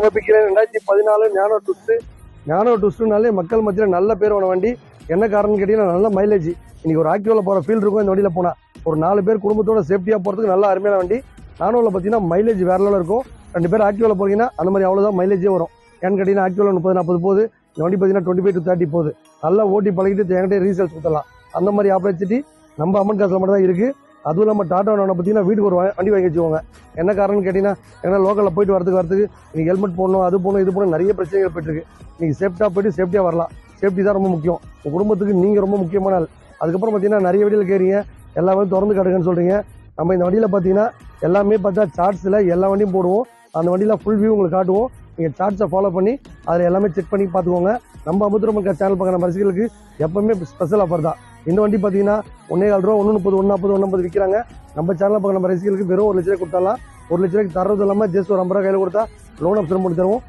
சமர்ப்பிக்கிறேன். 2014 ஞானோ டுஸ்ட்னாலே மக்கள் மத்தியில் நல்ல பேர் வந்த வண்டி. என்ன காரணம் கேட்டீங்கன்னா நல்ல மைலேஜ். இன்னைக்கு ஒரு ஆக்டிவால போற ஃபீல் இருக்கும் இந்த வண்டியில போனா. ஒரு 4 பேர் குடும்பத்தோட சேஃப்டியா போறதுக்கு நல்ல அருமையான வண்டி. நானோவில் பார்த்தீங்கன்னா மைலேஜ் வேற லெவலில் இருக்கும். 2 பேர் ஆக்டிவால போறீங்கன்னா அந்த மாதிரி அவ்வளோதான் மைலேஜே வரும். ஏன்னு கேட்டீங்கன்னா ஆக்டிவால 30-40 போகுது. இந்த வண்டி பார்த்தீங்கன்னா 25 to 30 போகுது. நல்லா ஓட்டி பழகிட்டு என்கிட்ட ரீசேல்ஸ் கொடுத்துடலாம். அந்த மாதிரி ஆப்பர்ச்சுனிட்டி நம்ம அமௌண்ட் காசில் மட்டும் தான் இருக்கு. அதுவும் நம்ம டாடா பார்த்தீங்கன்னா வீட்டுக்கு ஒரு வண்டி வாங்கி வச்சுக்கோங்க. என்ன காரணம்னு கேட்டீங்கன்னா ஏன்னா லோக்கலில் போயிட்டு வரதுக்கு நீங்கள் ஹெல்மெட் போடணும், அது போகணும், இது போகணும், நிறைய பிரச்சனைகள் போயிட்டு இருக்கு. நீங்கள் சேஃப்டியாக போயிட்டு சேஃப்டியாக வரலாம். சேஃப்டி தான் ரொம்ப முக்கியம். உங்கள் குடும்பத்துக்கு நீங்கள் ரொம்ப முக்கியமான ஆள். அதுக்கப்புறம் பார்த்தீங்கன்னா நிறைய வண்டியில் கேட்குறீங்க, எல்லா வண்டியும் திறந்து கிடக்குன்னு சொல்கிறீங்க. நம்ம இந்த வண்டியில் பார்த்தீங்கன்னா எல்லாமே பார்த்தா சார்ட்ஸில் எல்லா வண்டியும் போடுவோம். அந்த வண்டியில் ஃபுல் வியூ உங்களுக்கு காட்டுவோம். நீங்கள் சார்ட்ஸை ஃபாலோ பண்ணி அதில் எல்லாமே செக் பண்ணி பார்த்துக்கோங்க. நம்ம அமுத்திரமக்க சேனல் பார்க்குற ரசிகர்களுக்கு எப்பவுமே ஸ்பெஷல் ஆஃபர் தான். இந்த வண்டி பார்த்தீங்கன்னா 1.25 ரூபா, 130, 140, 150 விற்கிறாங்க. நம்ம சேனலில் பார்க்குற நம்ம ரசிகர்களுக்கு வெறும் 1 லட்ச ரூபாய் கொடுத்தாலாம். 1 லட்ச ரூபாய்க்கு தரது இல்லாமல் ஜஸ்ட் ஒரு 50 ரூபா கையில் கொடுத்தா லோன் ஆப்ஷன் பண்ணி தருவோம்.